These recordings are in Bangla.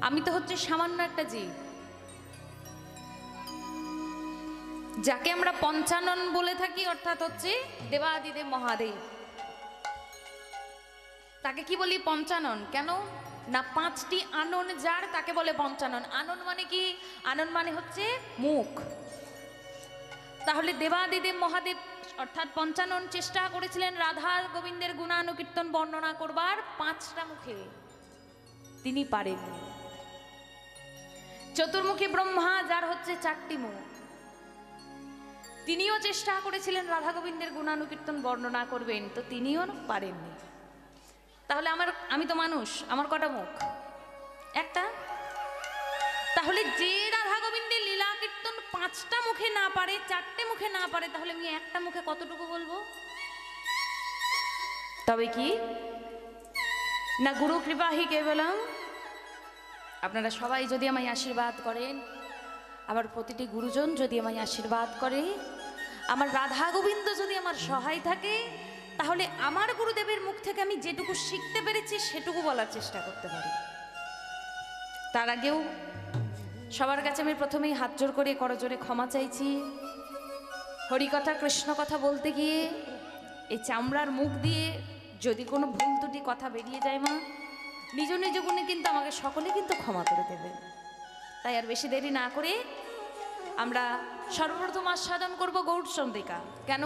আমি তো হচ্ছে সামান্য একটা জীব, যাকে আমরা পঞ্চানন বলে থাকি, অর্থাৎ হচ্ছে দেবাদিদেব মহাদেব। তাকে কি বলি? পঞ্চানন। কেন না? 5টি আনন যার, তাকে বলে পঞ্চানন। আনন মানে কি? আনন মানে হচ্ছে মুখ। তাহলে দেবাদিদেব মহাদেব অর্থাৎ পঞ্চানন চেষ্টা করেছিলেন রাধা গোবিন্দের গুণানুকীর্তন বর্ণনা করবার 5টা মুখে, তিনি পারেননি। চতুর্মুখী ব্রহ্মা যার হচ্ছে 4টি মুখ, তিনিও চেষ্টা করেছিলেন রাধা গোবিন্দের গুণানুকীর্তন বর্ণনা করবেন, তো তিনিও পারেননি। তাহলে আমি তো মানুষ, আমার কটা মুখ? একটা। তাহলে যে রাধা গোবিন্দের লীলা কীর্তন 5টা মুখে না পারে, 4টে মুখে না পারে, তাহলে আমি একটা মুখে কতটুকু বলবো? তবে কি না গুরু কৃপাহি কেবলম। আপনারা সবাই যদি আমায় আশীর্বাদ করেন, আবার প্রতিটি গুরুজন যদি আমায় আশীর্বাদ করে, আমার রাধা গোবিন্দ যদি আমার সহায় থাকে, তাহলে আমার গুরুদেবের মুখ থেকে আমি যেটুকু শিখতে পেরেছি সেটুকু বলার চেষ্টা করতে পারি। তার আগেও সবার কাছে আমি প্রথমেই হাত জোর করে করজোরে ক্ষমা চাইছি। হরিকথা কৃষ্ণ কথা বলতে গিয়ে এই চামড়ার মুখ দিয়ে যদি কোনো ভুল ত্রুটি কথা বেরিয়ে যায়, মা নিজ নিজ গুণে কিন্তু আমাকে সকলে কিন্তু ক্ষমা করে দেবেন। তাই আর বেশি দেরি না করে আমরা সর্বপ্রথম আস্বাদন করব গৌর চন্দ্রিকা। কেন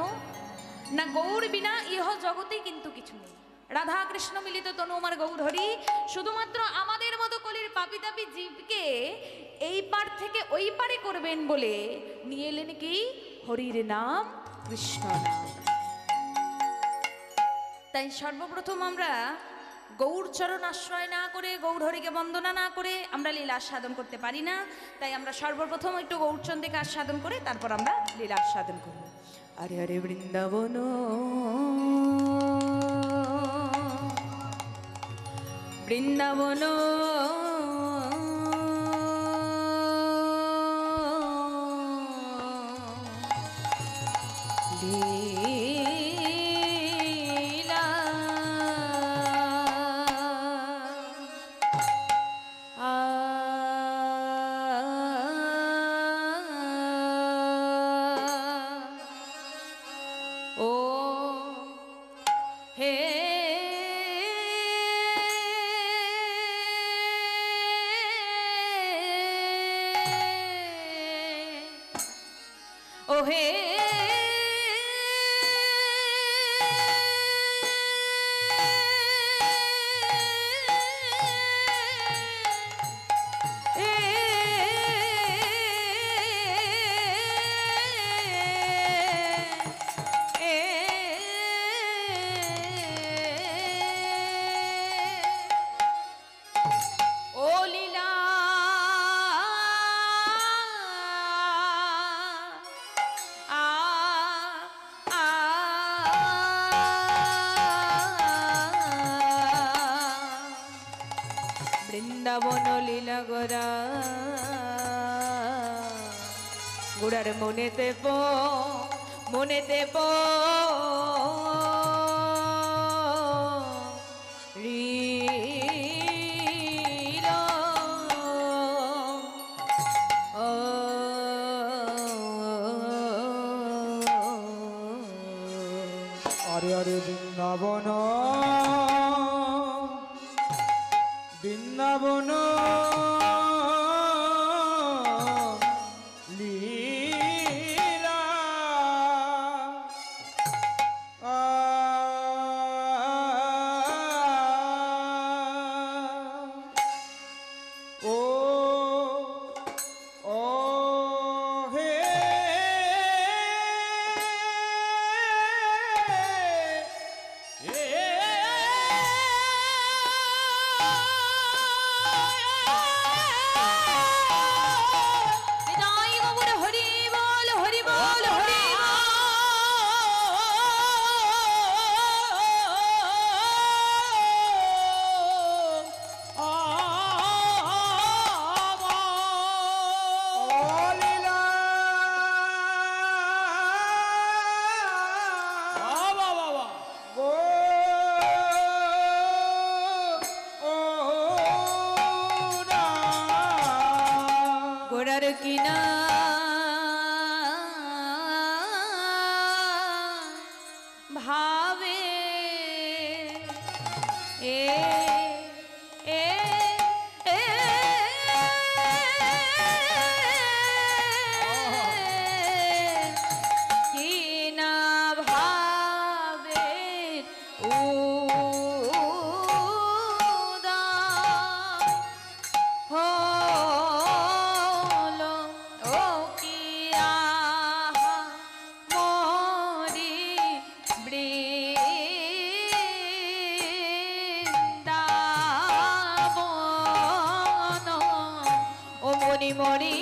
না? গৌর বিনা ইহ জগতেই কিন্তু কিছু নেই। রাধা কৃষ্ণ মিলিত তনু আমার গৌর হরি। শুধুমাত্র আমাদের মতো কলির পাপি তাপি জীবকে এই পার থেকে ওই পারে করবেন বলে নিয়ে এলেন কি? হরির নাম, কৃষ্ণ নাম। তাই সর্বপ্রথম আমরা গৌর চরণ আশ্রয় না করে, গৌর হরিকে বন্দনা না করে আমরা লীলা আস্বাদন করতে পারি না। তাই আমরা সর্বপ্রথম একটু গৌরচন্দ্রিকা আস্বাদন করে তারপর আমরা লীলা আস্বাদন করব। আরে আরে বৃন্দাবন বৃন্দাবন বৃন্দাবন লীলা গোরা গোড়ার মনেতে আরে আরে বৃন্দাবন বৃন্দাবন লীলা ও ও হে মণি মণি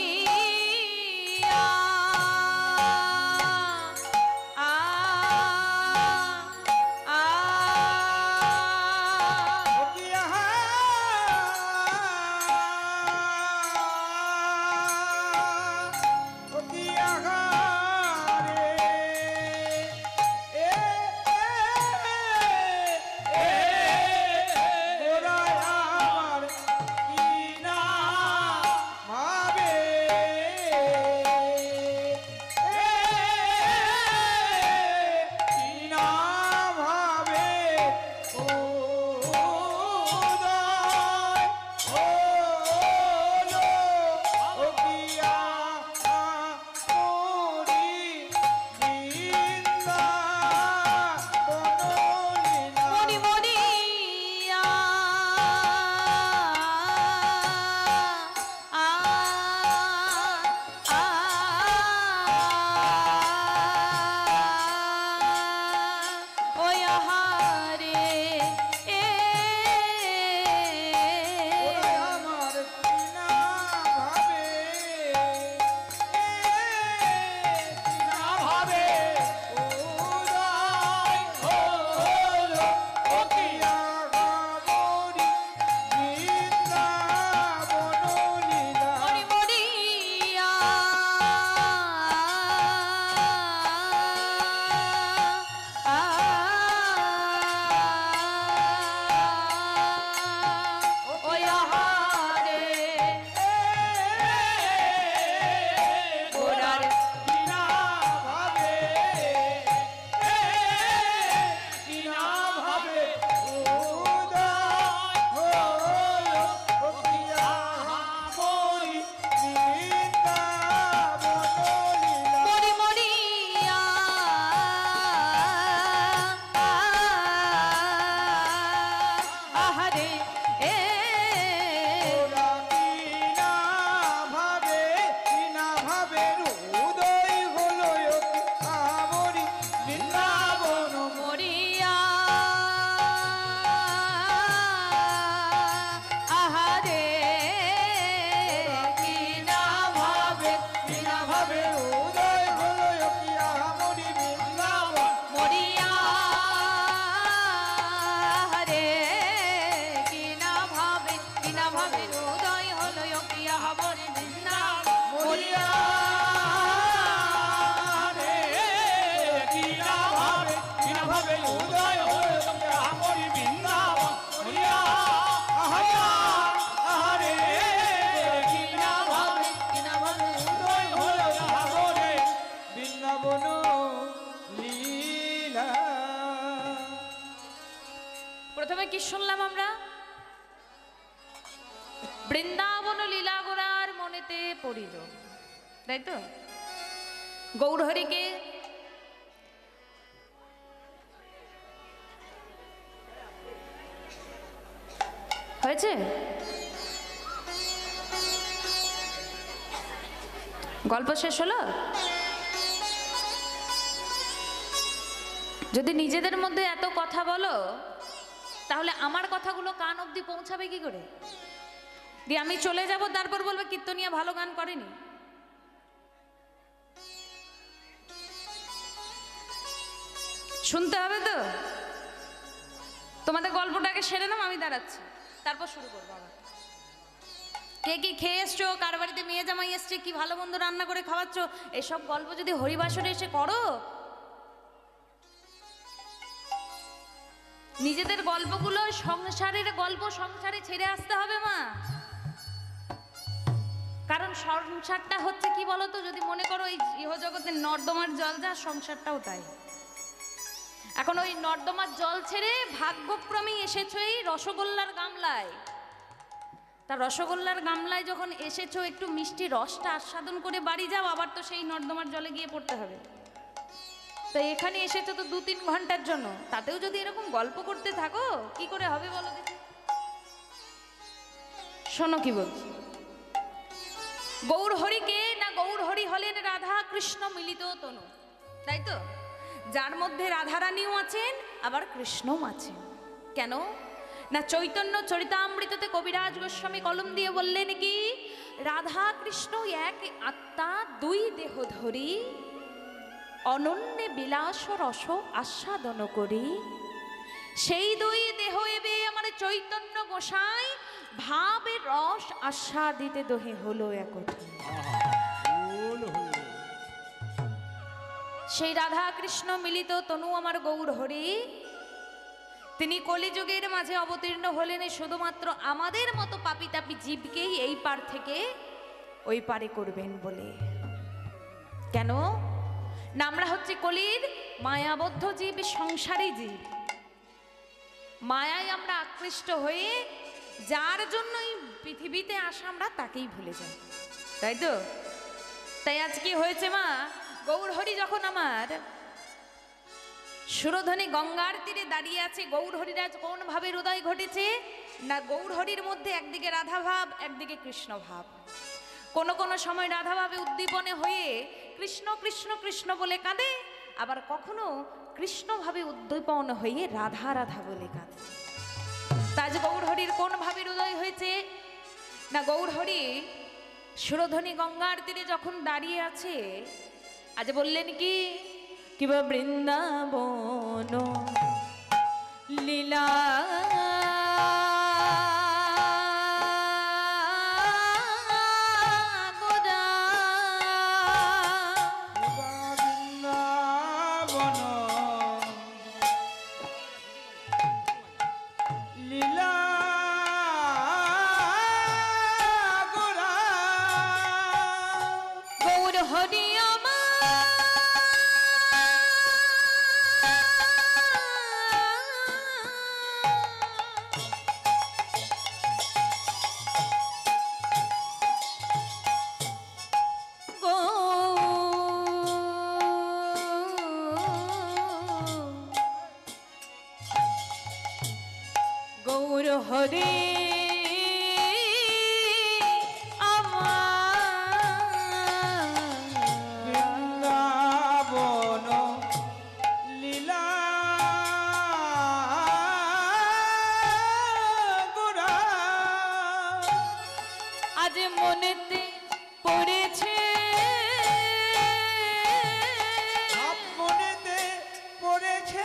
প্রথমে কি শুনলাম আমরা? বৃন্দাবন লীলা গোরার মনেতে পড়িল, তাই তো? গৌরহরিকে হয়েছে, গল্প শেষ হলো। যদি নিজেদের মধ্যে এত কথা বলো তাহলে আমার কথাগুলো কান অবধি পৌঁছাবে কি করে? দিয়ে আমি চলে যাব, তারপর বলবে কীর্তনিয়া ভালো গান করেনি। শুনতে হবে তো। তোমাদের গল্পটাকে সেরে নাও, আমি দাঁড়াচ্ছি, তারপর শুরু করবো আবার। কে কি খেয়ে এসছো, কার বাড়িতে মেয়ে জামাই এসছে, কি ভালো মন্দ রান্না করে খাওয়াচ্ছ, এসব গল্প যদি হরিবাসরে এসে করো, নিজেদের গল্পগুলো সংসারের গল্প সংসারে ছেড়ে আসতে হবে মা। কারণ সংসারটা হচ্ছে কি বলতো, যদি মনে করো এই ইহজগতের নর্দমার জল যা, সংসারটাও তাই। এখন ওই নর্দমার জল ছেড়ে ভাগ্যক্রমেই এসেছো এই রসগোল্লার গামলায়। তা রসগোল্লার গামলায় যখন এসেছো, একটু মিষ্টি রসটা আস্বাদন করে বাড়ি যাও, আবার তো সেই নর্দমার জলে গিয়ে পড়তে হবে। তো এখানে এসেছো তো 2-3 ঘন্টার জন্য, তাতেও যদি এরকম গল্প করতে থাকো কি করে হবে বলো দেখি। শোনো কি বলছি। গৌরহরিকে না, গৌরহরি হলেন রাধা কৃষ্ণ মিলিত তনু, তাই তো? যার মধ্যে রাধারানীও আছেন আবার কৃষ্ণও আছেন। কেন না, চৈতন্য চরিতামৃততে কবিরাজ গোস্বামী কলম দিয়ে বললেন কি, রাধা কৃষ্ণ এক আত্মা দুই দেহ ধরি অনন্যে বিলাস রস আস্বাদন করি। সেই দুই দেহ এবে আমার চৈতন্য গোসাই ভাবের রস আস্বাদিতে দোহে হলো একথা। সেই রাধা কৃষ্ণ মিলিত তনু আমার গৌর হরি তিনি কলিযুগের মাঝে অবতীর্ণ হলেন শুধুমাত্র আমাদের মতো পাপি তাপি জীবকেই এই পার থেকে ওই পারে করবেন বলে। কেন না, আমরা হচ্ছে কলির মায়াবদ্ধ জীব, সংসারী জীব। মায়ায় আমরা আকৃষ্ট হয়ে যার জন্য এই পৃথিবীতে আসা আমরা তাকেই ভুলে যাই, তাই তো? তাই আজ কি হয়েছে মা, গৌরহরি যখন আমার সুরধনী গঙ্গার তীরে দাঁড়িয়ে আছে, গৌরহরিরাজ কোন ভাবে হৃদয় ঘটেছে না, গৌরহরির মধ্যে একদিকে রাধা ভাব একদিকে কৃষ্ণ ভাব। কোন কোন সময় রাধা ভাবে উদ্দীপনে হয়ে কৃষ্ণ কৃষ্ণ কৃষ্ণ বলে কাঁদে, আবার কখনো কৃষ্ণ ভাবে উদ্দীপন হয়ে রাধা রাধা বলে কাঁদে। তাজ গৌরহরির কোন ভাবে হৃদয় হয়েছে না, গৌরহরি সুরধনী গঙ্গার তীরে যখন দাঁড়িয়ে আছে আজ বললেন কি কিবা বৃন্দাবন লীলা হরে বৃন্দাবন লীলা গোরা আজ মনেতে পড়েছে, মনেতে পড়েছে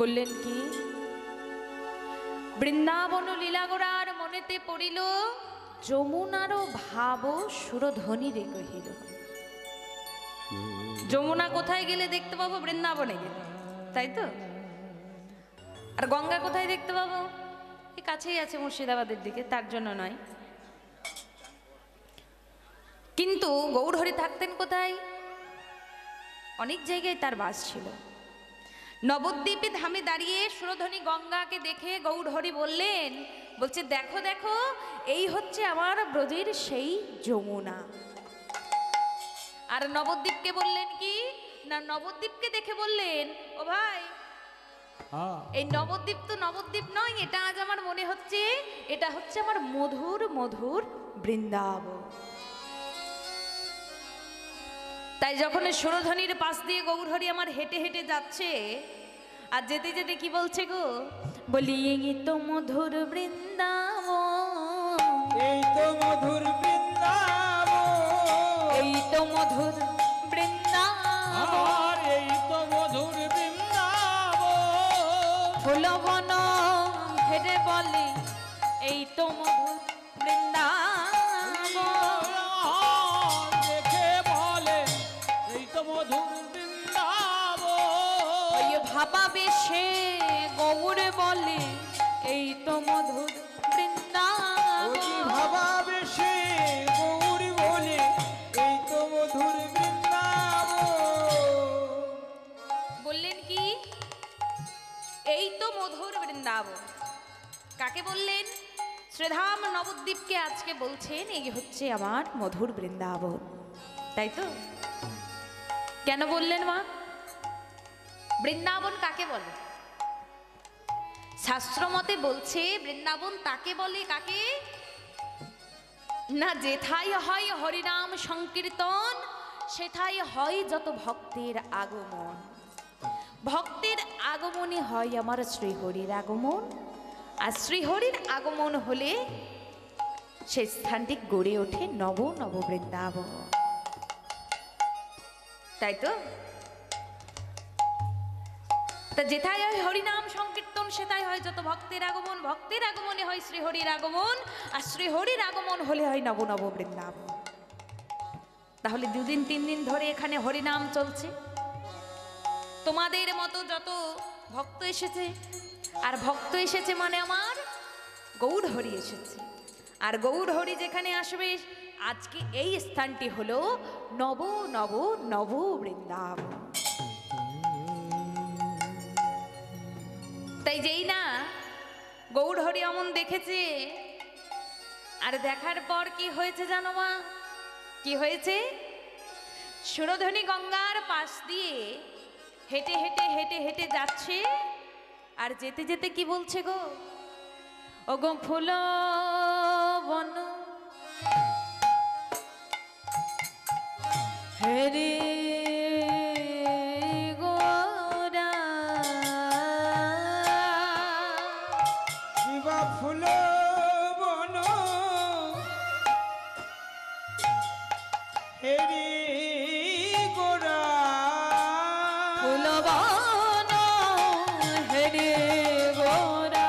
বললেন কি বৃন্দাবন লীলাগোড়ার মনেতে পড়িল যমুনারও ভাব সুরধ্বনি রে কহিল। যমুনা কোথায় গেলে দেখতে পাবো? বৃন্দাবনে গেলে, তাই তো? আর গঙ্গা কোথায় দেখতে পাবো? এই কাছেই আছে মুর্শিদাবাদের দিকে, তার জন্য নয়। কিন্তু গৌরহরি থাকতেন কোথায়? অনেক জায়গায় তার বাস ছিল। নবদ্বীপে ধামে দাঁড়িয়ে সুরধনী গঙ্গাকে দেখে গৌরহরি বললেন, বলছে দেখো দেখো এই হচ্ছে আমার ব্রজের সেই যমুনা। আর নবদ্বীপকে বললেন কি না, নবদ্বীপকে দেখে বললেন ও ভাই এই নবদ্বীপ তো নবদ্বীপ নয়, এটা আজ আমার মনে হচ্ছে এটা হচ্ছে আমার মধুর মধুর বৃন্দাবন। তাই যখন সুরধ্বনির পাশ দিয়ে গৌরহরি আমার হেঁটে হেঁটে যাচ্ছে, আর যেতে যেতে কি বলছে গো, বলি এই তো মধুর বৃন্দাবন, এই তো মধুর বৃন্দাবন, এই তো মধুর বৃন্দাবন, এই তো মধুর বৃন্দাবন, ফুলবন হেরে বলে এই তো মধুর বৃন্দাবন, দেখে বলে এই তো মধুর বৃন্দাবন, ওই ভাবা বেশে গৌর বলে এই তো মধুর বৃন্দাবন, ভাবা বেশে গৌরী বলে এই তো মধুর বৃন্দাবন। বললেন কি এই তো মধুর বৃন্দাবন, কাকে বললেন? শ্রীধাম নবদ্বীপকে আজকে বলছেন এই হচ্ছে আমার মধুর বৃন্দাবন, তাই তো? কেন বললেন মা? বৃন্দাবন কাকে বলে? শাস্ত্র মতে বলছে বৃন্দাবন তাকে বলে, কাকে না, যেথায় হয় হরিনাম সংকীর্তন, সেথায় হয় যত ভক্তের আগমন। ভক্তের আগমনই হয় আমার শ্রীহরির আগমন, আর শ্রীহরির আগমন হলে সেই স্থানটি গড়ে ওঠে নব নব বৃন্দাবন, তাই তো? তা যেথায় হয় হরিনাম সংকীর্তন, সেটাই হয় যত ভক্তের আগমন, ভক্তের আগমনে হয় শ্রীহরির আগমন, আর শ্রীহরির আগমন হলে হয় নব নব বৃন্দাবন। তাহলে 2 দিন 3 দিন ধরে এখানে হরিনাম চলছে, তোমাদের মতো যত ভক্ত এসেছে, আর ভক্ত এসেছে মানে আমার গৌর হরি এসেছে, আর গৌর হরি যেখানে আসবে, আজকে এই স্থানটি হলো নব নব নব বৃন্দাবন। তাই যেই না গৌর হরি অমন দেখেছে, আর দেখার পর কি হয়েছে জানো মা? কি হয়েছে? সুরধ্বনি গঙ্গার পাশ দিয়ে হেঁটে হেঁটে হেঁটে হেঁটে যাচ্ছে, আর যেতে যেতে কি বলছে গো, ও গো ফুল বন হেরে গোরা, শিবা ফুল বন হেরি গোরা, ফুল বন হেরে গোরা,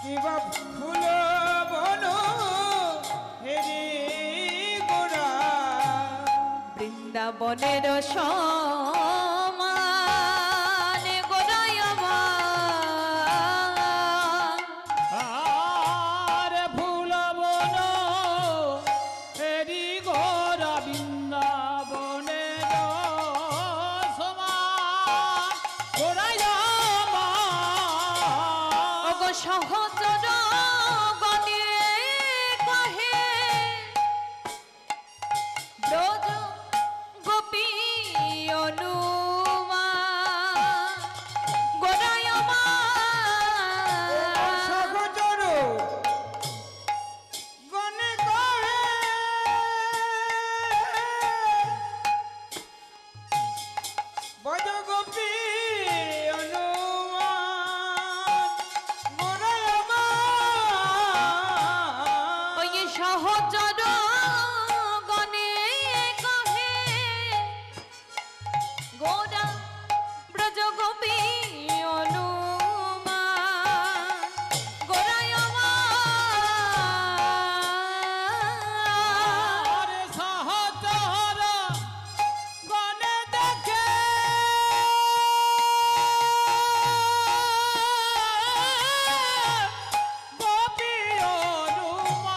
শিবা ফুল বন হেরি গোরা, বৃন্দাবনের সমান গোরায় আমার, আর ফুল বন হেরি গোরা, বৃন্দাবনের সমান গোরায় আমার। ওগো সহচর গণে কহে ব্রজ গোপী অনুমা, গোরায় আমার, সহচর গণে কহে বজ গোপী অনুমান, গোরায় আমার। ওই সহচর গণে কহে গোরা ব্রজ গোপী অনুমা, গোরায় আমার, আরে সহচর গণে দেখে গোপী অনুমান,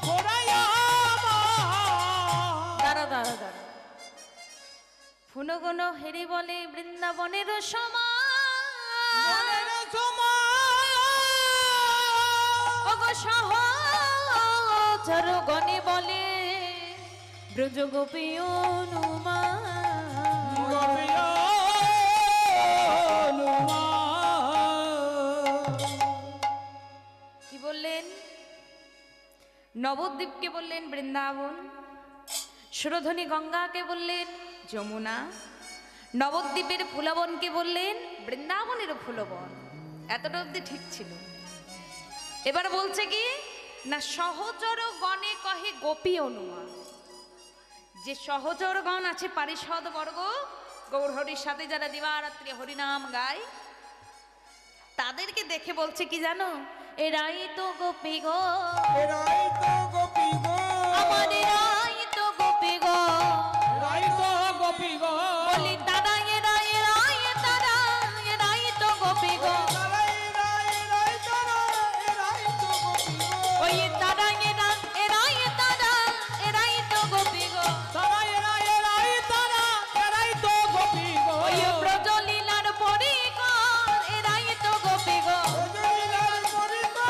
গোরায় আমার। দাঁড়া দাঁড়া দাঁড়া, ফুনগণ হেরে বলে বৃন্দাবনের সমান, বনের সমান। ওগো সহচর গণে বলে ব্রজ গোপী অনুমা, গোপী কি বললেন? নবদ্বীপকে বললেন বৃন্দাবন, সুরধনী গঙ্গাকে বললেন যমুনা, নবদ্বীপের ফুলবনকে বললেন বৃন্দাবনের ফুলবন। এতটা অব্দি ঠিক ছিল। এবার বলছে কি না, সহচর গণে কহে গোপী অনুমা। যে সহচর গণ আছে পারিষদ বর্গ, গৌরহরির সাথে যারা দিবারাত্রি হরিনাম গায়, তাদেরকে দেখে বলছে কি জানো, এরাই তো গোপী গো, এরাই তো গোপী গো, আমার এরাই তো গোপী গো, এরাই তো গোপী গো, বলি তারা এরাই এরাই তারা এরাই তো গোপী গো, ওই তারা এরা এরাই তারা এরাই তো গোপী গো, ওই ব্রজলীলার পরিকর এরাই তো গোপী গো,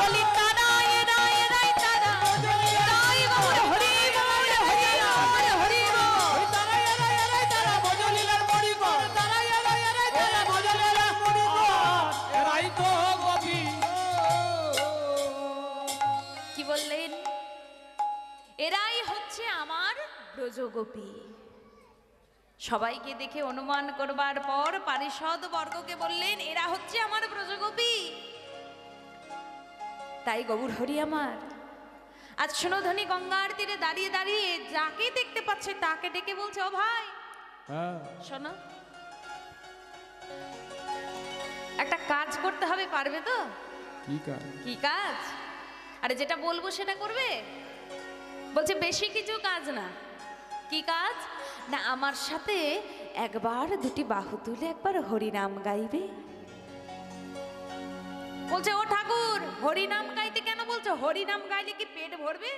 বলি তারা এরা এরাই তারা এরাই গৌর হরি গৌর হরি আমার হরি গো, কি বললেন? এরাই হচ্ছে আমার ব্রজগোপী। সবাইকে দেখে অনুমান করবার পর পারিষদ বর্গকে বললেন এরা হচ্ছে আমার ব্রজগোপী। তাই গৌর হরি আমার আজ সুরধনী গঙ্গার তীরে দাঁড়িয়ে দাঁড়িয়ে যাকে দেখতে পাচ্ছে তাকে ডেকে বলছে, ও ভাই শোনো, একটা কাজ করতে হবে, পারবে তো? কি কাজ? আরে যেটা বলবো সেটা করবে। বলছে বেশি কিছু কাজ না। কি কাজ? না আমার সাথে একবার দুটি বাহু তুলে একবার হরিনাম গাইবে। বলছে ও ঠাকুর, হরিনাম গাইতে কেন বলছো? হরিনাম গাইলে কি পেট ভরবে?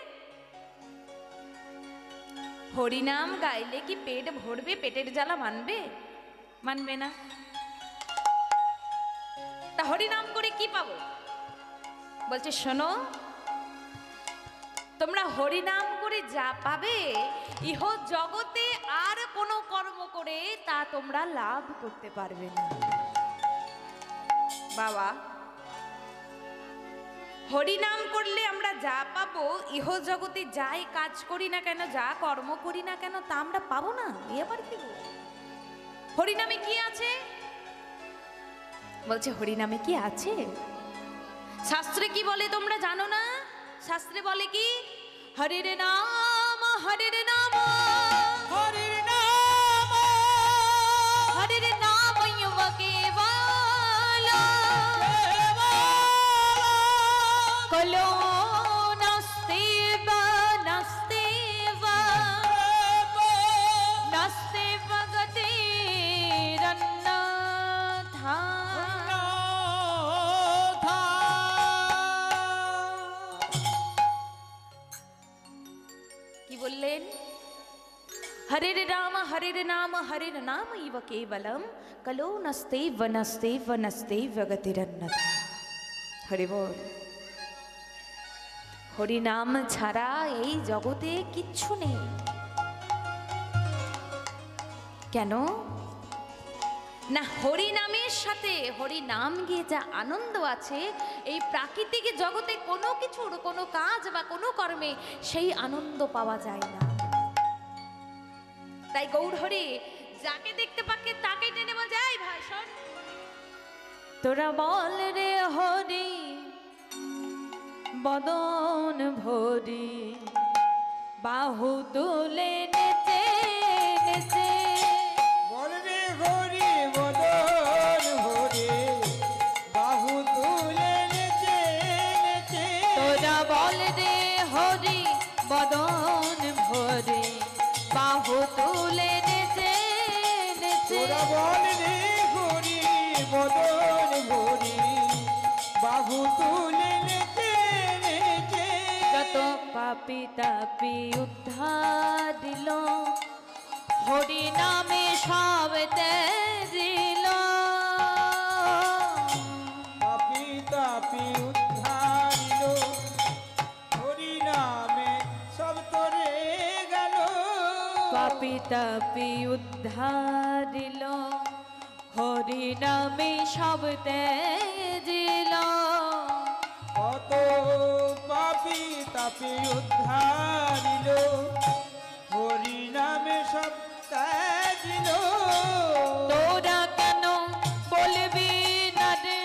হরিনাম গাইলে কি পেট ভরবে? পেটের জ্বালা মানবে? মানবে না। তা হরিনাম করে কি পাবো? বলছে শোনো, তোমরা হরিনাম করে যা পাবে ইহ জগতে আর কোনো কর্ম করে তা তোমরা লাভ করতে পারবে না। বাবা, হরিনাম করলে আমরা যা পাবো, ইহ জগতে যাই কাজ করি না কেন, যা কর্ম করি না কেন, তা আমরা পাবো না। এবার কি হরিনামে কি আছে? বলছে হরিনামে কি আছে? শাস্ত্রে কি বলে তোমরা জানো না? শাস্ত্রে বলে কি, হরির নাম হরির নাম হরির নাম হরির নাম কেবল কলো নাস্তিব নাস্তিব নাস্তিব গতিরন্নথা। কি বললেন? হরির নাম ইব কেবলম কলো নস্তেব নস্তেব নস্তেব গতিরন্নথা। হরি বল। হরিনাম ছাড়া এই জগতে কিচ্ছু নেই। কেন না? হরিনামের সাথে হরিনাম গিয়ে যা আনন্দ আছে, এই প্রাকৃতিক জগতে কোনো কিছুর, কোনো কাজ বা কোনো কর্মে সেই আনন্দ পাওয়া যায় না। তাই গৌর হরি যাকে দেখতে পাকে তাকে টেনে যায়, ভাই শোন, তোরা বল রে হরি বদন ভরি বাহু তুলে নেচে নেচে, বলবে হরি বদন হরি বাহু তুলে নেচে নেচে, তোরা বল রে হরি বদন ভরি বাহু তুলে নেচে নেচে, তোরা বল রে হরি বদন হরি বাহু তুলে নেচে নেচে, যত পাপি তাপি উদ্ধার দিল হরি নামে সব দিল, পাপি তাপি উদ্ধারিল হরি নামে সব তোরে গেল, পাপি তাপি উদ্ধার দিল হরি নামে সব তেজিল কত পাপি তাপে উদ্ধারিল হরি নামে সব ত্যাজিল তোরা কেন বলবি না রে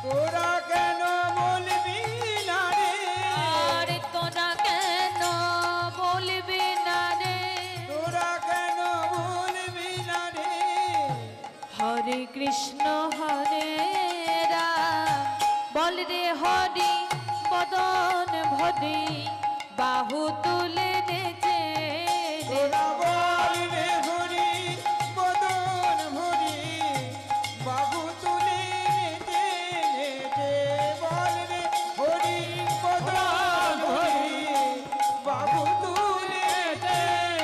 তোরা কেন বলবি না রে আর তোরা কেন বলবি না রে তোরা কেন বলবি না রে হরে কৃষ্ণ হরে রাম বল রে হরি বদন ভরি বাহু তুলে নেচে তোরা বল রে হরি বদন ভরি বাহু তুলে নেচে নেচে বল রে হরি বদন ভরি বাহু তুলে নেচে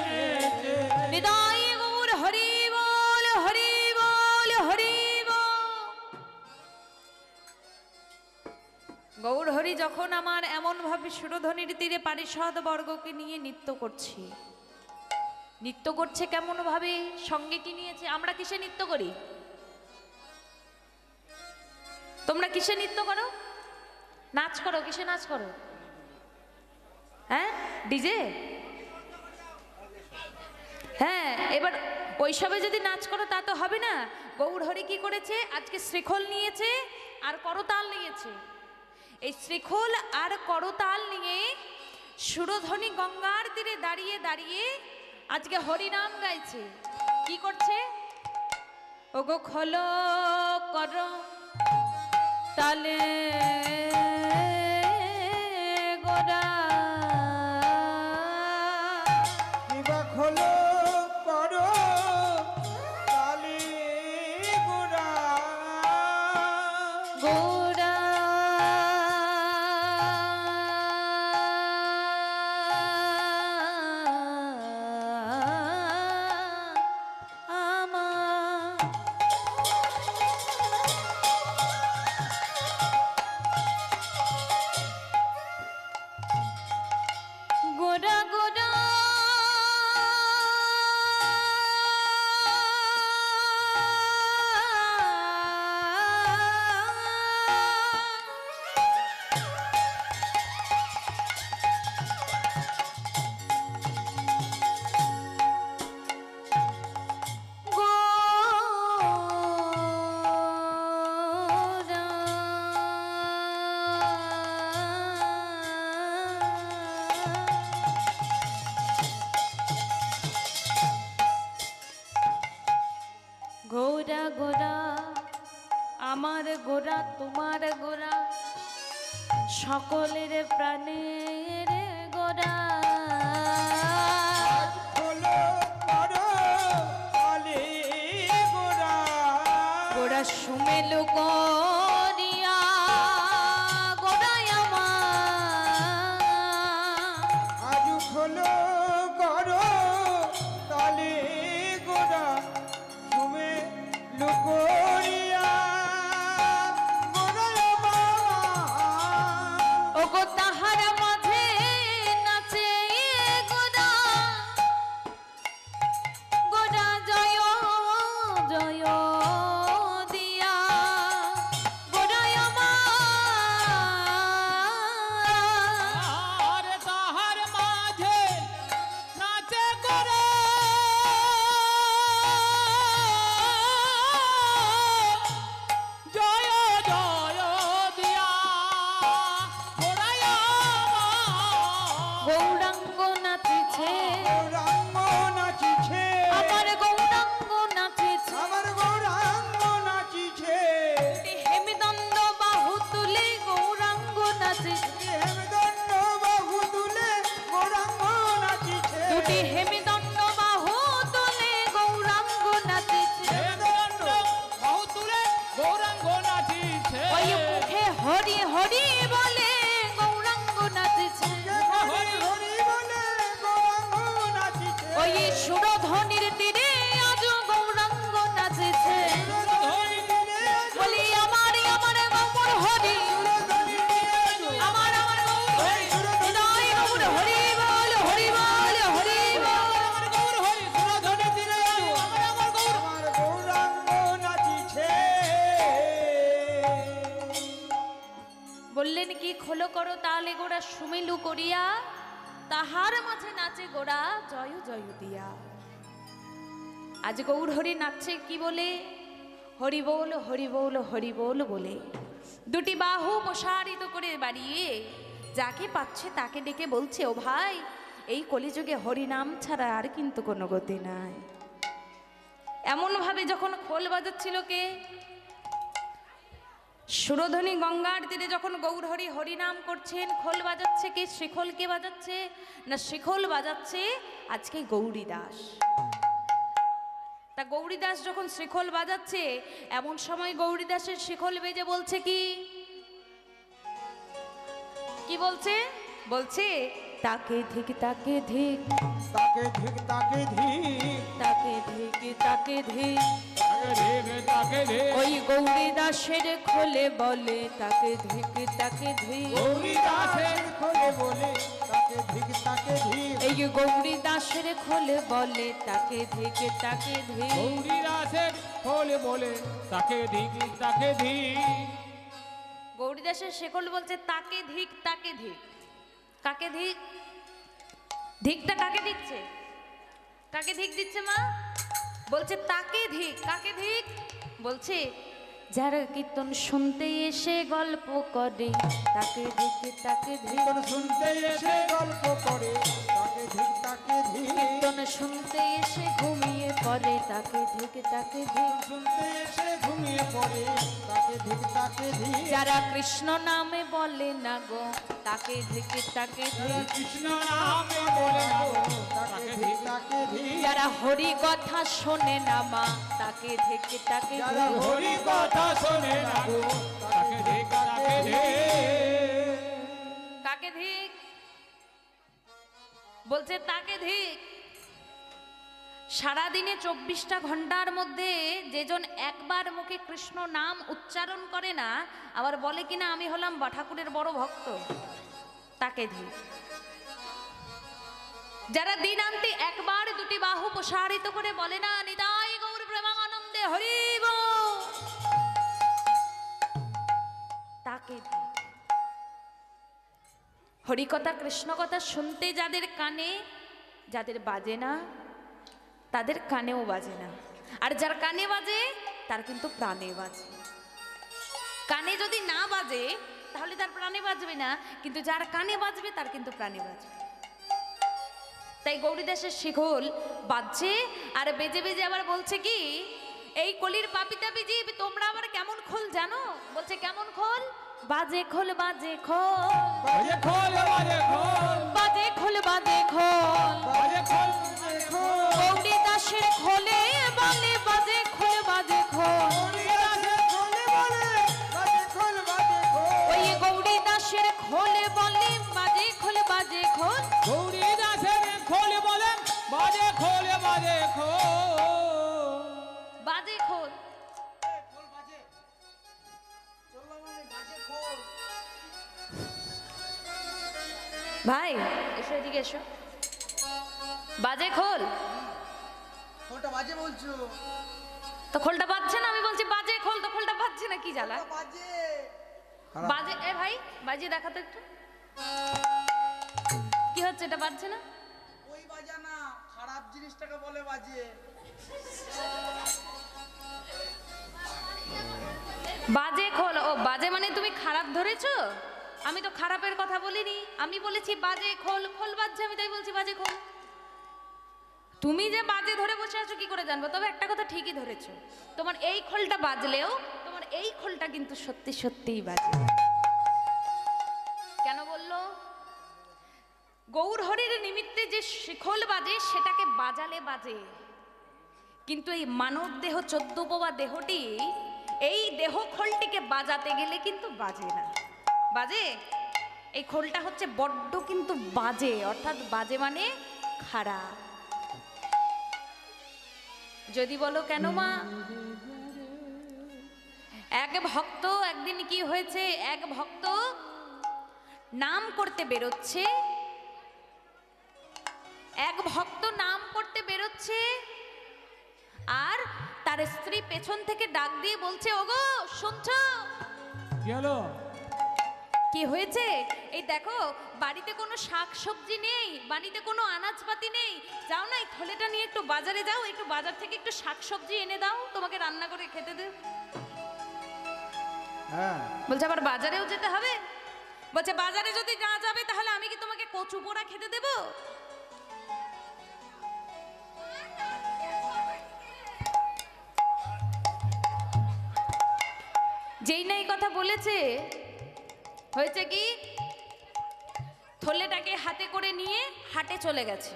নেচে হৃদয় গৌর হরি বল হরি বল হরি বল। গৌর হরি যখন আমার এমন ভাবে সুরধ্বনির তীরে পারিষদ বর্গকে নিয়ে নৃত্য করছি, নৃত্য করছে কেমন ভাবে, সঙ্গে কি নিয়েছে? আমরা কিসে নৃত্য করি? তোমরা কিসে নৃত্য করো? নাচ করো? কিসে নাচ করো? হ্যাঁ, ডিজে? হ্যাঁ, এবার ওইসবে যদি নাচ করো তা তো হবে না। গৌর হরি কি করেছে? আজকে শ্রীখোল নিয়েছে আর করতাল নিয়েছে। এই শ্রীখোল আর করতাল নিয়ে সুরধ্বনি গঙ্গার তীরে দাঁড়িয়ে দাঁড়িয়ে আজকে হরিনাম গাইছে। কি করছে? ওগো খোলো কর তালে গোরা বিবাহ হলো করো কালী গোরা গোরা আমার গোরা গোরা গোরা গোরা আমার গোরা তোমার গোরা সকলের প্রাণের গোরা হলো করো কালী গোরা গোরা সুমেল করিয়া গোরাই আমার আজ হলো করো কালী গোরা তুমি লুকরিয়া গোরা ওগো তাহার মাঝে নাচে গোরা গোরা জয় জয় দিয়া করো তালে গোড়া সুমিলু করিয়া, তাহার মাঝে নাচে গোড়া জয় জয় দিয়া। আজ গৌর হরি নাচছে কি বলে? হরি বল হরি বল হরি বল বলে। দুটি বাহু প্রসারিত করে বাড়িয়ে যাকে পাচ্ছে তাকে ডেকে বলছে, ও ভাই, এই কলিযুগে হরি নাম ছাড়া আর কিন্তু কোনো গতি নাই। এমন ভাবে যখন খোল বাজাচ্ছিল কে? সুরধ্বনি গঙ্গার তীরে যখন গৌর হরি হরিনাম করছেন, খোল বাজাচ্ছে কে? শ্রীখোল কে বাজাচ্ছে? না, শ্রীখোল বাজাচ্ছে আজকে গৌরী দাস। তা গৌরী দাস যখন শ্রীখোল বাজাচ্ছে, এমন সময় গৌরী দাসের শ্রীখোল বেজে বলছে কি? কি বলছে? বলছে তাকে ধিক তাকে ধিক, তাকে ধিক তাকে ধিক, তাকে ধিক তাকে ধিক। তাকে ধিক তাকে ধিক। ওই গৌরী দাসের খোলে বলে তাকে ধিক তাকে ধিক। গৌরী দাসের খোলে বলে তাকে ধিক তাকে ধিক। এই গৌরী দাসের খোলে বলে তাকে ধিক তাকে ধিক। গৌরী দাসের খোলে বলে তাকে ধিক তাকে ধিক। গৌরী দাসের শেখল বলছে তাকে ধিক তাকে ধিক। কাকে ধিক? ধিকটা কাকে দিচ্ছে? কাকে ধিক দিচ্ছে মা? বলছে তাকে ধিক। কাকে ধিক? বলছে যারা কীর্তন শুনতে এসে গল্প করে তাকে ধিক তাকে ধিক। কীর্তন শুনতে এসে গল্প করে তাকে ধিক তাকে ধিক। কীর্তন শুনতে এসে ঘুমিয়ে পড়ে তাকে ধিক তাকে ধিক। শুনতে এসে ঘুমিয়ে পড়ে তাকে ধিক তাকে ধিক। যারা কৃষ্ণ নামে বলে না গো তাকে ধিক তাকে ধিক। কৃষ্ণ নামে বলে না গো তাকে ধিক তাকে ধিক। যারা হরি কথা শোনে না মা তাকে ধিক তাকে যারা ধিক। হরি কথা শোনে না গো তাকে ধিক তাকে ধিক। কাকে ধিক? বলছে তাকে ধিক। সারাদিনে 24টা ঘন্টার মধ্যে যেজন একবার মুখে কৃষ্ণ নাম উচ্চারণ করে না, আবার বলে কিনা আমি হলাম বা ঠাকুরের বড় ভক্ত, তাকে ধিক। যারা দিনান্তে একবার দুটি বাহু প্রসারিত করে বলে না নিতাই গৌর প্রেমানন্দে হরি বল, তাকে ধিক। হরিকথা কৃষ্ণ কথা শুনতে যাদের কানে, যাদের বাজে না তাদের কানেও বাজে না, আর যার কানে বাজে তার কিন্তু প্রাণে বাজে। কানে যদি না বাজে তাহলে তার প্রাণে বাজবে না, কিন্তু যার কানে বাজবে তার কিন্তু প্রাণে বাজবে। তাই গৌরীদাসের শিখল বাজছে আর বেজে বেজে আবার বলছে কি, এই কলির পাপিতাপি জীব তোমরা আবার কেমন খোল জানো? বলছে কেমন খোল? বাজে খোল বাজে খোল, বাজে খোল বাজে খোল, বাজে খোল বাজে খোল। বাজে খোল বাজে খোল। গৌরী দাসের খোলে বলে বাজে খোল বাজে খোল। গৌরী দাসের খোলে বলে বাজে খোল বাজে খোল। ওই গৌরী দাসের খোলে বলে বাজে খোল বাজে খোল। গৌরী দাসের খোলে বলে বাজে খোল বাজে খোল। বাজে খোল। খোল বাজে চললো মানে বাজে খোল। ভাই এসো এদিকে এসো। বাজে খোল খোলটা বাজে বলছো? তো খোলটা বাজছে না? আমি বলছি বাজে খোল, তো খোলটা বাজছে না, কি জ্বালা? বাজে বাজে এ ভাই বাজিয়ে দেখাতো একটু কি হচ্ছে, এটা বাজছে না? ওই বাজা না, খারাপ জিনিসটাকে বলে বাজে। বাজে খোল। ও বাজে মানে তুমি খারাপ ধরেছো? আমি তো খারাপের কথা বলিনি, আমি বলেছি বাজে খোল। খোল বাজছে আমি তাই বলছি বাজে খোল। তুমি যে বাজে ধরে বসে আছো কি করে জানবো? তবে একটা কথা ঠিকই ধরেছো, তোমার এই খোলটা বাজলেও তোমার এই খোলটা কিন্তু সত্যি সত্যিই বাজে। কেন বললো? গৌর হরির নিমিত্তে যে শিখল বাজে সেটাকে বাজালে বাজে, কিন্তু এই মানব দেহ 14 পাওয়া দেহটি, এই দেহ খোলটিকে বাজাতে গেলে কিন্তু বাজে না। বাজে এই খোলটা হচ্ছে বড্ড কিন্তু বাজে, অর্থাৎ বাজে মানে খারাপ। যদি বলো কেন মা? এক ভক্ত একদিন কি হয়েছে, এক ভক্ত নাম করতে বেরোচ্ছে, এক ভক্ত নাম করতে বেরোচ্ছে আর তার স্ত্রী পেছন থেকে ডাক দিয়ে বলছে, ওগো শুনছো? কি হলো? কি হয়েছে? এই দেখো, বাড়িতে কোনো শাক সবজি নেই, বাড়িতে কোনো আনাজপাতি নেই, যাও না এই থলেটা নিয়ে একটু বাজারে যাও, একটু বাজার থেকে একটু শাক সবজি এনে দাও, তোমাকে রান্না করে খেতে দেব। হ্যাঁ, বলছে আবার বাজারেও যেতে হবে? বলছে বাজারে যদি না যাবে তাহলে আমি কি তোমাকে কচু পোড়া খেতে দেব? যেই না এই কথা বলেছে, হয়েছে কি, থলেটাকে হাতে করে নিয়ে হাটে চলে গেছে।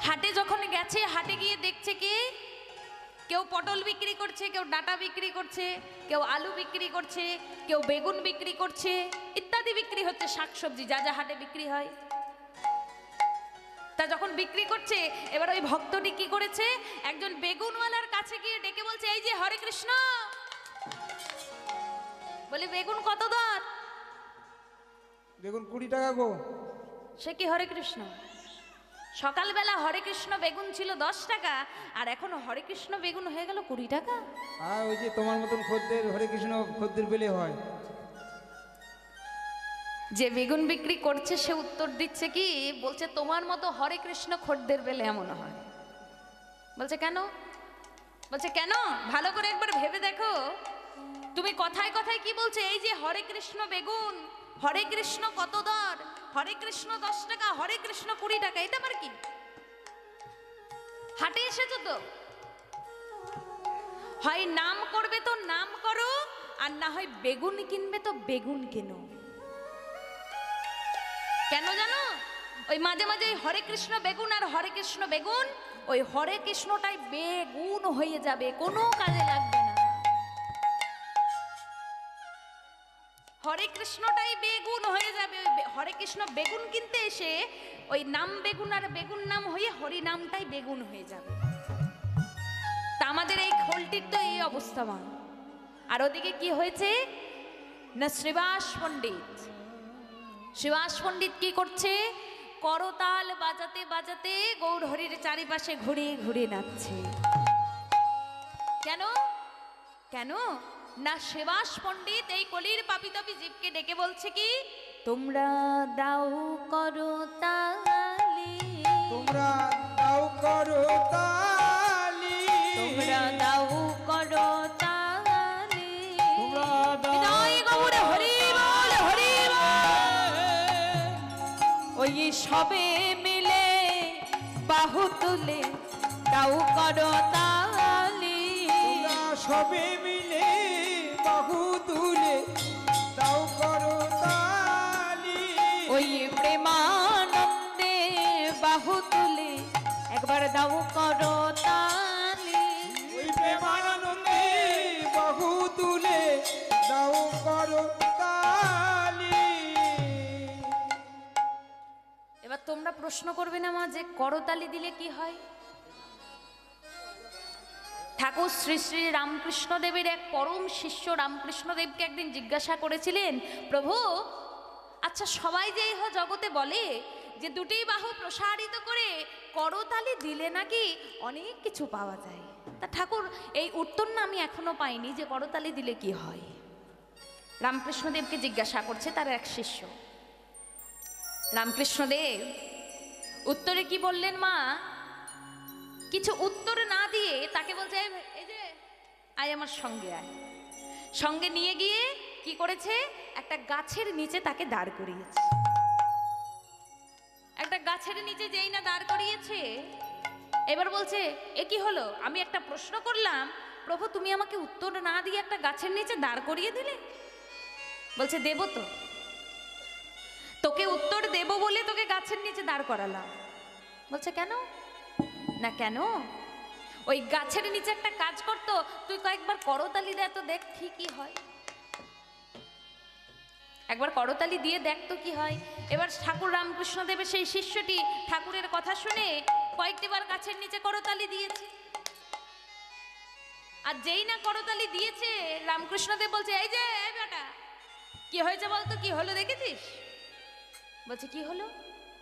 হাটে যখন গেছে, হাটে গিয়ে দেখছে কি, কেউ পটল বিক্রি করছে, কেউ ডাঁটা বিক্রি করছে, কেউ আলু বিক্রি করছে, কেউ বেগুন বিক্রি করছে, ইত্যাদি বিক্রি হচ্ছে, শাকসবজি যা যা হাটে বিক্রি হয়। তা যখন বিক্রি করছে, এবার ওই ভক্তটি কি করেছে, একজন বেগুনওয়ালার কাছে গিয়ে ডেকে বলছে, এই যে হরে কৃষ্ণ। বলে বেগুন কত দর? বেগুন 20 টাকা গো। সে কি হরে কৃষ্ণ? সকালবেলা হরে কৃষ্ণ বেগুন ছিল 10 টাকা, আর এখন হরে কৃষ্ণ বেগুন হয়ে গেল 20 টাকা। আর ওই যে তোমার মতন খদ্দের, হরে কৃষ্ণ খদ্দের পেলে হয়। যে বেগুন বিক্রি করছে সে উত্তর দিচ্ছে কি, বলছে তোমার মতো হরে কৃষ্ণ খদ্দের পেলে এমন হয়। বলছে কেন? বলছে কেন, ভালো করে একবার ভেবে দেখো, তুমি কথায় কথায় কি বলছে, এই যে হরে কৃষ্ণ বেগুন, হরে কৃষ্ণ কত দর, হরে কৃষ্ণ 10 টাকা, হরে কৃষ্ণ 20 টাকা, এটা আবার কি? হাটে এসেছো তো, হয় নাম করবে তো নাম করো, আর না হয় বেগুন কিনবে তো বেগুন কেনো। কেন জানো? ওই মাঝে মাঝে হরে কৃষ্ণ বেগুন আর হরে কৃষ্ণ বেগুন, ওই হরে কৃষ্ণটাই বেগুন হয়ে যাবে, কোনো কাজে লাগবে না। হরে কৃষ্ণটাই বেগুন হয়ে যাবে। ওই হরে কৃষ্ণ বেগুন কিনতে এসে ওই নাম বেগুন আর বেগুন নাম হয়ে হরি নামটাই বেগুন হয়ে যাবে। তা আমাদের এই খোলটির তো এই অবস্থা মা। আর ওদিকে কি হয়েছে না, শ্রীবাস পণ্ডিত, শ্রীবাস পণ্ডিত কি করছে, করতাল বাজাতে বাজাতে গৌরহরির চারিপাশে ঘুরে ঘুরে নাচছে। কেন? কেন না, শ্রীবাস পণ্ডিত এই কলির পাপিতাপি জীবকে ডেকে বলছে কি, তোমরা দাও করতালি, তোমরা দাও করো তালি, তোমরা দাও করতালি, তোমরা দাও বিদায় গৌর হরি বল, হরি বল। ওই সবে মিলে বাহু তুলে দাও করতালি, তোমরা সবে মিলে বাহু তুলে দাও করো তালি। ওই প্রেমানন্দে বাহু তুলে একবার দাও করতালি। ওই প্রেমানন্দে বাহু তুলে দাও করো তালি। এবার তোমরা প্রশ্ন করবে না মা, যে করতালি দিলে কি হয়? ঠাকুর শ্রী শ্রী রামকৃষ্ণ দেবের এক পরম শিষ্য রামকৃষ্ণ দেবকে একদিন জিজ্ঞাসা করেছিলেন, প্রভু আচ্ছা সবাই যে ইহ জগতে বলে যে দুটি বাহু প্রসারিত করে করতালি দিলে নাকি অনেক কিছু পাওয়া যায়, তা ঠাকুর এই উত্তর না আমি এখনো পাইনি, যে করতালি দিলে কি হয়। রামকৃষ্ণদেবকে জিজ্ঞাসা করছে তার এক শিষ্য। রামকৃষ্ণদেব উত্তরে কি বললেন মা, কিছু উত্তর না দিয়ে তাকে বলছে, এই যে আয় আমার সঙ্গে আয়। সঙ্গে নিয়ে গিয়ে কি করেছে, একটা গাছের নিচে তাকে দাঁড় করিয়েছে। একটা গাছের নিচে যেই না দাঁড় করিয়েছে, এবার বলছে এ কি হলো, আমি একটা প্রশ্ন করলাম প্রভু, তুমি আমাকে উত্তর না দিয়ে একটা গাছের নিচে দাঁড় করিয়ে দিলে। বলছে দেব তো, তোকে উত্তর দেব বলে তোকে গাছের নিচে দাঁড় করালাম। বলছে কেন না, কেন ওই গাছের নিচে একটা কাজ করতো, তুই কয়েকবার করতালি দে তো দেখ কি হয়, একবার করতালি দিয়ে দেখ তো কি হয়। এবার ঠাকুর রামকৃষ্ণ দেবের সেই শিষ্যটি ঠাকুরের কথা শুনে কয়েকটি বার গাছের নিচে করতালি দিয়েছে। আর যেই না করতালি দিয়েছে, রামকৃষ্ণ দেব বলছে, এই যে বেটা কি হয়েছে বলতো, কি হলো দেখেছিস? বলছে কি হলো?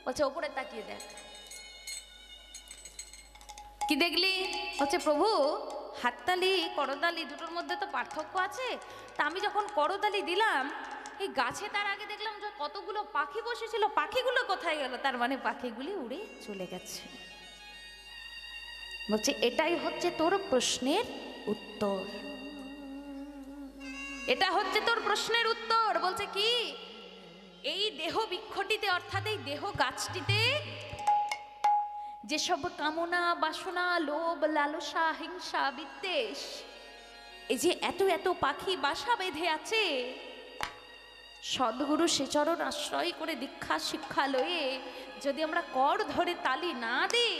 বলছে ওপরে তাকিয়ে দেখ। কি দেখলি? বলছে প্রভু হাততালি করতালি দুটোর মধ্যে তো পার্থক্য আছে, তা আমি যখন করতালি দিলাম এই গাছে তার আগে দেখলাম যে কতগুলো পাখি বসেছিল, পাখিগুলো কোথায় গেল? তার মানে পাখিগুলি উড়ে চলে গেছে। বলছে এটাই হচ্ছে তোর প্রশ্নের উত্তর, এটা হচ্ছে তোর প্রশ্নের উত্তর। বলছে কি, এই দেহ বৃক্ষটিতে অর্থাৎ এই দেহ গাছটিতে যেসব কামনা, বাসনা, লোভ, লালসা, হিংসা, বিদ্বেষ, এই যে এত এত পাখি বাসা বেঁধে আছে, সদ্গুরু শ্রীচরণ আশ্রয় করে দীক্ষা শিক্ষা লয়ে যদি আমরা কর ধরে তালি না দিই,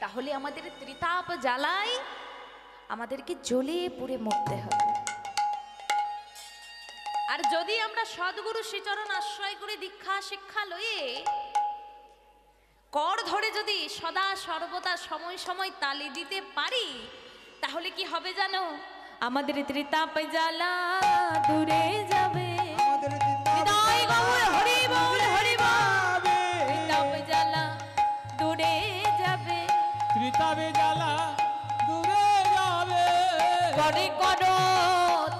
তাহলে আমাদের ত্রিতাপ জ্বালায় আমাদেরকে জ্বলে পুড়ে মরতে হবে। আর যদি আমরা সদ্গুরু শ্রীচরণ আশ্রয় করে দীক্ষা শিক্ষা লয়ে কর ধরে যদি সদা সর্বদা সময় সময় তালি দিতে পারি, তাহলে কি হবে জানো? আমাদের ত্রিতাপ জ্বালা দূরে যাবে। আমাদের হৃদয় গৌর হরি বল হরি বল, ত্রিতাপ জ্বালা দূরে যাবে, ত্রিতাপে জ্বালা দূরে যাবে। করে করো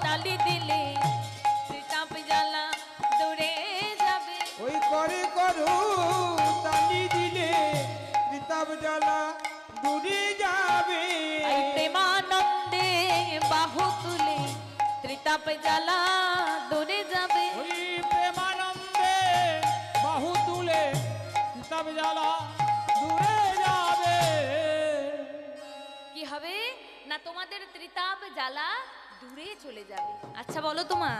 তালি দিলে ত্রিতাপ জ্বালা দূরে যাবে। ওই করে করো তালি দিলে ত্রিতাপ জ্বালা দূরে যাবে। এই প্রেমানন্দে বাহু তুলে ত্রিতাপ জ্বালা দূরে যাবে। ওই প্রেমানন্দে বাহু তুলে ত্রিতাপ জ্বালা দূরে যাবে। কি হবে না, তোমাদের ত্রিতাপ জ্বালা দূরে চলে যাবে। আচ্ছা বলো তোমা,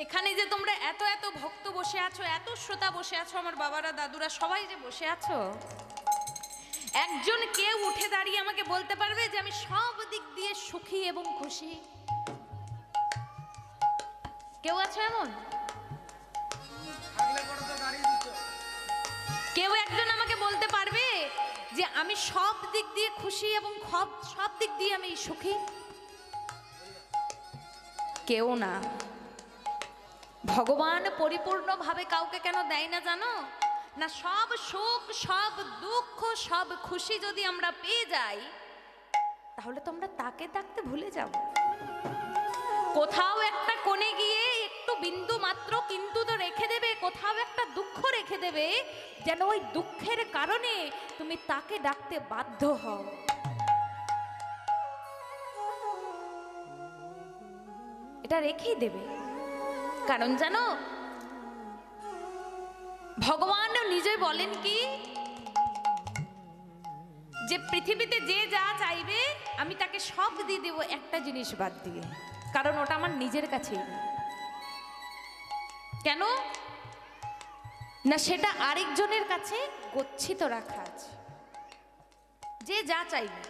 এখানে যে তোমরা এত এত ভক্ত বসে আছো, এত শ্রোতা বসে আছো, আমার বাবারা দাদুরা সবাই যে বসে আছো, একজন কেউ উঠে দাঁড়িয়ে আমাকে বলতে পারবে যে আমি সব দিক দিয়ে সুখী এবং খুশি? কেউ আছে এমন? থাকলে পরে তো দাঁড়িয়ে দিত। কেউ একজন আমাকে বলতে পারবে যে আমি সব দিক দিয়ে খুশি এবং সব দিক দিয়ে আমি সুখী? কেউ না। ভগবান পরিপূর্ণভাবে কাউকে কেন দেয় না জানো? না, সব সুখ, সব দুঃখ, সব খুশি যদি আমরা পেয়ে যাই, তাহলে তো আমরা তাকে ডাকতে ভুলে যাব। কোথাও একটা কোণে গিয়ে একটু বিন্দু মাত্র কিন্তু তো রেখে দেবে, কোথাও একটা দুঃখ রেখে দেবে, যেন ওই দুঃখের কারণে তুমি তাকে ডাকতে বাধ্য হও। এটা রেখেই দেবে। কারণ জানো, ভগবান নিজে বলেন কি, যে পৃথিবীতে যে যা চাইবে আমি তাকে সব দিয়ে দেব, একটা জিনিস বাদ দিয়ে, কারণ ওটা আমার নিজের কাছেই নেই। কেন না, সেটা আরেকজনের কাছে গচ্ছিত রাখা আছে। যে যা চাইবে,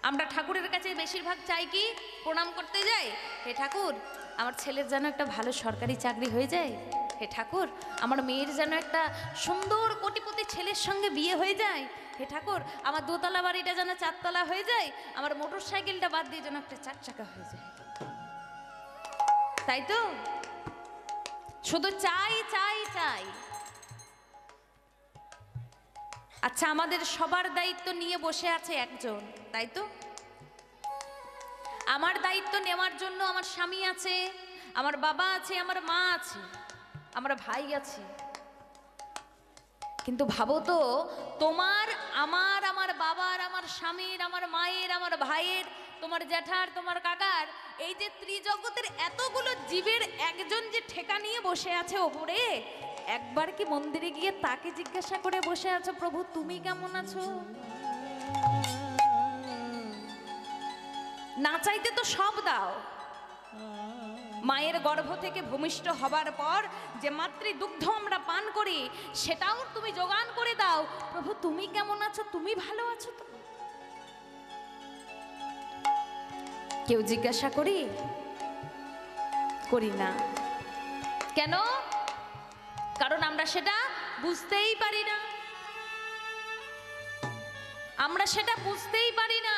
আমরা ঠাকুরের কাছে বেশিরভাগ চাই কি, প্রণাম করতে যাই, হে ঠাকুর আমার ছেলের যেন একটা ভালো সরকারি চাকরি হয়ে যায়, হে ঠাকুর আমার মেয়ের যেন একটা সুন্দর কোটিপতি ছেলের সঙ্গে বিয়ে হয়ে যায়, হে ঠাকুর আমার দোতলা বাড়িটা যেন চারতলা হয়ে যায়, আমার মোটর সাইকেলটা বাদ দিয়ে যেন একটা 4 চাকা হয়ে যায়। তাই তো? শুধু চাই চাই চাই। আচ্ছা, আমাদের সবার দায়িত্ব নিয়ে বসে আছে একজন, তাই তো? আমার দায়িত্ব নেওয়ার জন্য আমার স্বামী আছে, আমার বাবা আছে, আমার মা আছে, আমার ভাই আছে। কিন্তু ভাবো তো, তোমার, আমার বাবার, আমার স্বামীর, আমার মায়ের, আমার ভাইয়ের, তোমার জ্যাঠার, তোমার কাকার, এই যে ত্রিজগতের এতগুলো জীবের একজন যে ঠেকা নিয়ে বসে আছে ওপরে, একবার কি মন্দিরে গিয়ে তাকে জিজ্ঞাসা করে বসে আছো, প্রভু তুমি কেমন আছো? না চাইতে তো সব দাও। মায়ের গর্ভ থেকে ভূমিষ্ঠ হবার পর যে মাতৃদুগ্ধ আমরা পান করি, সেটাও তুমি যোগান করে দাও। প্রভু তুমি কেমন আছো, তুমি ভালো আছো তো? কেউ জিজ্ঞাসা করি না। কেন? কারণ আমরা সেটা বুঝতেই পারি না। আমরা সেটা বুঝতেই পারি না।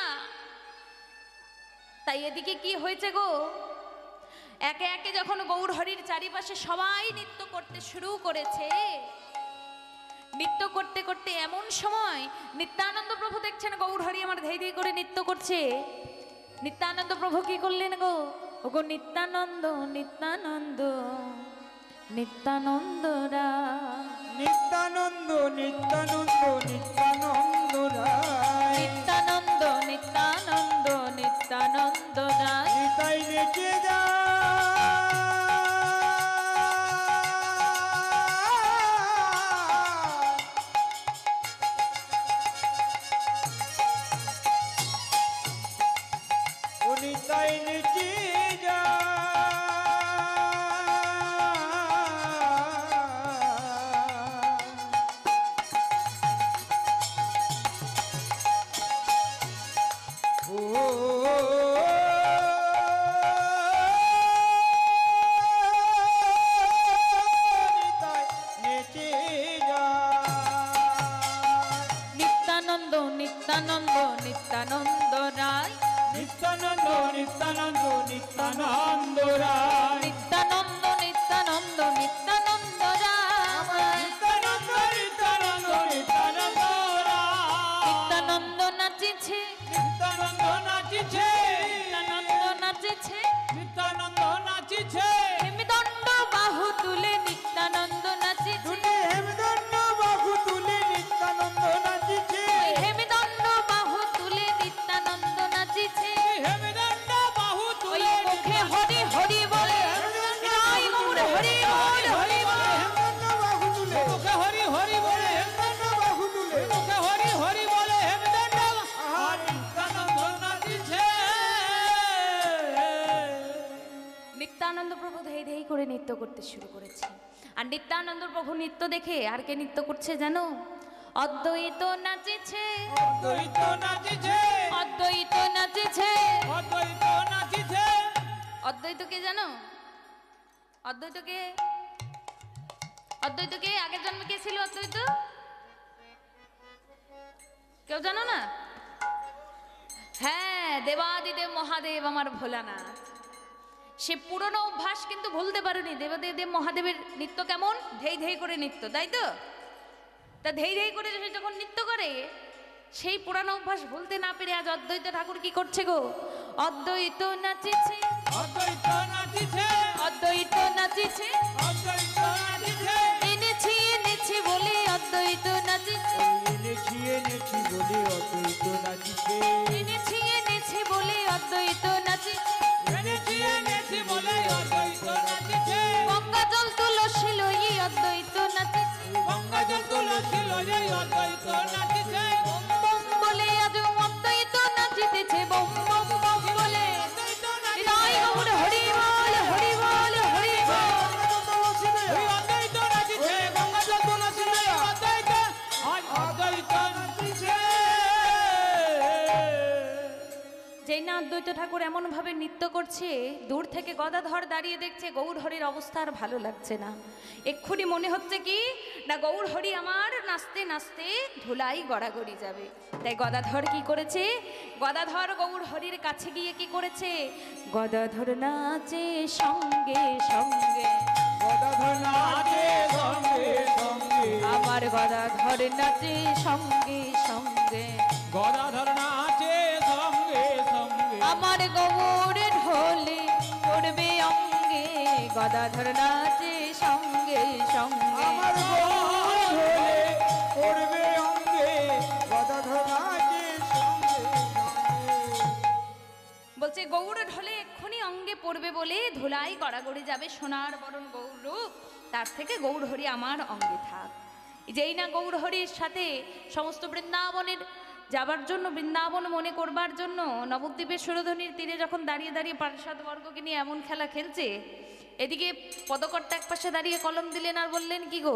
তাই এদিকে কি হয়েছে গো, একে একে যখন গৌর হরির চারিপাশে সবাই নৃত্য করতে শুরু করেছে, নৃত্য করতে করতে এমন সময় নিত্যানন্দ প্রভু দেখছেন গৌর হরি আমার ধেই ধেই করে নৃত্য করছে। নিত্যানন্দ প্রভু কি করলেন গো, ওগো নিত্যানন্দ নিত্যানন্দ নিত্যানন্দ রায় নিত্যানন্দ নিত্যানন্দ নিত্যানন্দ রায় নিত্যানন্দ নিত্যানন্দ নিত্যানন্দ রায় নিতাই নেচে যা ও নিতাই নেচে যা নিত্যানন্দ নিত্যানন্দ নিত্যানন্দ রায় নিত্যানন্দ নিত্যানন্দ নিত্যানন্দ রায় নিত্যানন্দ নিত্যানন্দ নিত্যানন্দ রায় নিত্যানন্দ নিত্যানন্দ নিত্যানন্দ রায় নিত্যানন্দ নাচিছে নিত্যানন্দ নাচিছে নিত্যানন্দ নাচিছে নিত্যানন্দ নাচিছে হেমদণ্ড বাহু তুলে নিত্যানন্দ নাচিছে দুটি হেমদণ্ড বাহু তুলে নিত্যানন্দ নাচিছে হেমদণ্ড বাহু তুলে নিত্যানন্দ নাচিছে হেমদণ্ড বাহু ওই তুলে মুখে হরি হরি বলে রাই গৌর হরি বল হরি বল হেমদণ্ড বাহু তুলে মুখে হরি হরি বলে হেমদণ্ড বাহু তুলে মুখে হরি হরি বলে হেমদণ্ড আর নিত্যানন্দ নাচিছে নিত্যানন্দ প্রভু ধেই ধেই করে নৃত্য করতে শুরু করেছে। আর নিত্যানন্দ প্রভু নৃত্য দেখে আর কে নৃত্য করছে জানো? অদ্বৈত নাচেছে অদ্বৈত নাচিছে অদ্বৈত নাচেছে অদ্বৈত নাচিছে অদ্বৈত কে জানো? অদ্বৈত কে? অদ্বৈত কে? আগের জন্মে কে ছিল অদ্বৈত? কেউ জানো না? হ্যাঁ, দেবাদিদেব মহাদেব আমার ভোলানাথ। সে পুরনো অভ্যাস কিন্তু ভুলতে পারেনি। দেবাদিদেব মহাদেবের নৃত্য কেমন? ধেই ধেই করে নৃত্য, তাই তো? তা ধেই ধেই করে সে যখন নৃত্য করে, সেই পুরানো অভ্যাস ভুলতে না পেরে আজ অদ্বৈত ঠাকুর কি করছে গো? অদ্বৈত নাচিছে অদ্বৈত নাচিছে অদ্বৈত নাচিছে অদ্বৈত নাচিছে এনেছি এনেছি বলে অদ্বৈত নাচিছে এনেছি এনেছি বলে অদ্বৈত নাচিছে এনেছি এনেছি বলে অদ্বৈত নাচিছে এনেছি এনেছি বলে অদ্বৈত নাচিছে গঙ্গা জল তুলসী লই অদ্বৈত নাচিছে গঙ্গাজল তুলসী লয়ে অদ্বৈত নাচিছে বম বলে আজ অদ্বৈত নাচিতেছে বম বম বম বলে অদ্বৈত নাচিছে রাই গৌর হরি বল হরি বল হরি বল ওই অদ্বৈত নাচিছে গঙ্গাজল তুলসী লয়ে অদ্বৈত আজ অদ্বৈত নাচিছে যেই না অদ্বৈত ঠাকুর এমন ভাবে নৃত্য করছে, দূর থেকে গদাধর দাঁড়িয়ে দেখছে গৌর হরির অবস্থা আর ভালো লাগছে না। এক্ষুনি মনে হচ্ছে কি না গৌর হরি আমার নাচতে নাচতে ধুলাই গড়াগড়ি যাবে। তাই গদাধর কি করেছে? গদাধর গৌর হরির কাছে গিয়ে কি করেছে? গদাধর নাচে সঙ্গে সঙ্গে গদাধর নাচে সঙ্গে সঙ্গে আমার গদাধর নাচে সঙ্গে সঙ্গে গদাধর নাচে সঙ্গে সঙ্গে আমার গৌর ঢোলে পড়বে অঙ্গে গদাধর নাচে সঙ্গে সঙ্গে আমার গৌরে পড়বে অঙ্গে গদাধর নাচে সঙ্গে সঙ্গে বলছে গৌর ঢোলে এক্ষুনি অঙ্গে পড়বে বলে ধুলাই গড়াগড়ি যাবে সোনার বরণ গৌরূপ, তার থেকে গৌর হরি আমার অঙ্গে থাক। যেই না গৌর হরির সাথে সমস্ত বৃন্দাবনের যাবার জন্য, বৃন্দাবন মনে করবার জন্য নবদ্বীপের সুরধনির তীরে যখন দাঁড়িয়ে দাঁড়িয়ে পার্ষদ বর্গকে নিয়ে এমন খেলা খেলছে, এদিকে পদকর্তা এক পাশে দাঁড়িয়ে কলম দিলেন আর বললেন কি গো?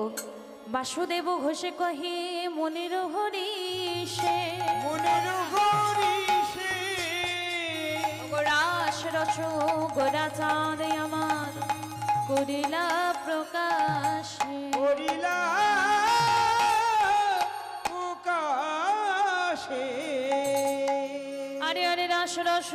বাসুদেব ঘোষে কহে মনের হরিষে মনের হরিষে রাস রস গোরা চাঁদ আমার করিলা প্রকাশ করিলা প্রকাশে আরে আরে রাস রস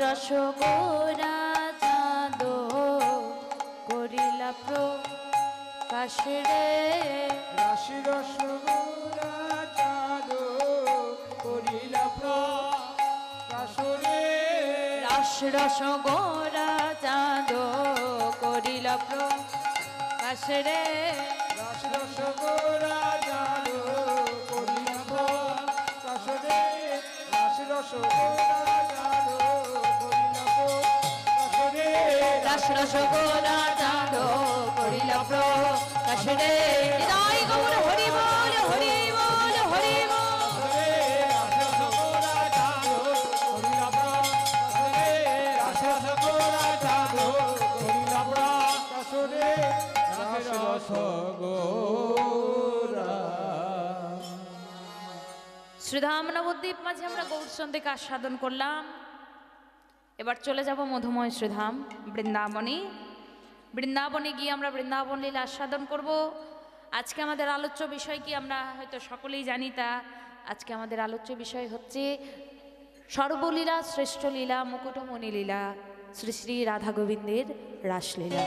রস গোরা চাঁদ করিলা প্রকাশ রে রাশি রসগোরা চাঁদ করিলা প্রকাশ রে রাস রস গোরা চাঁদ করিলা প্রকাশ রে রাশি রসগোরা চাঁদ করিলা প্রকাশ রে রাশি রসগোরা চাঁদ করিলা প্রকাশ রে রাস রস গোরা চাঁদ করিলা প্রকাশ রে হৃদয় গৌর হরি বল হরি বল হরি বল শ্রীধাম নবদ্বীপ মাঝে আমরা গৌরচন্দ্রকে আস্বাদন করলাম। এবার চলে যাব মধুময় শ্রীধাম বৃন্দাবনে। বৃন্দাবনে গিয়ে আমরা বৃন্দাবন লীলা আস্বাদন করব। আজকে আমাদের আলোচ্য বিষয় কি আমরা হয়তো সকলেই জানি, তা আজকে আমাদের আলোচ্য বিষয় হচ্ছে সর্বলীলা শ্রেষ্ঠ লীলা মুকুটমণি লীলা শ্রী শ্রী রাধা গোবিন্দের রাসলীলা।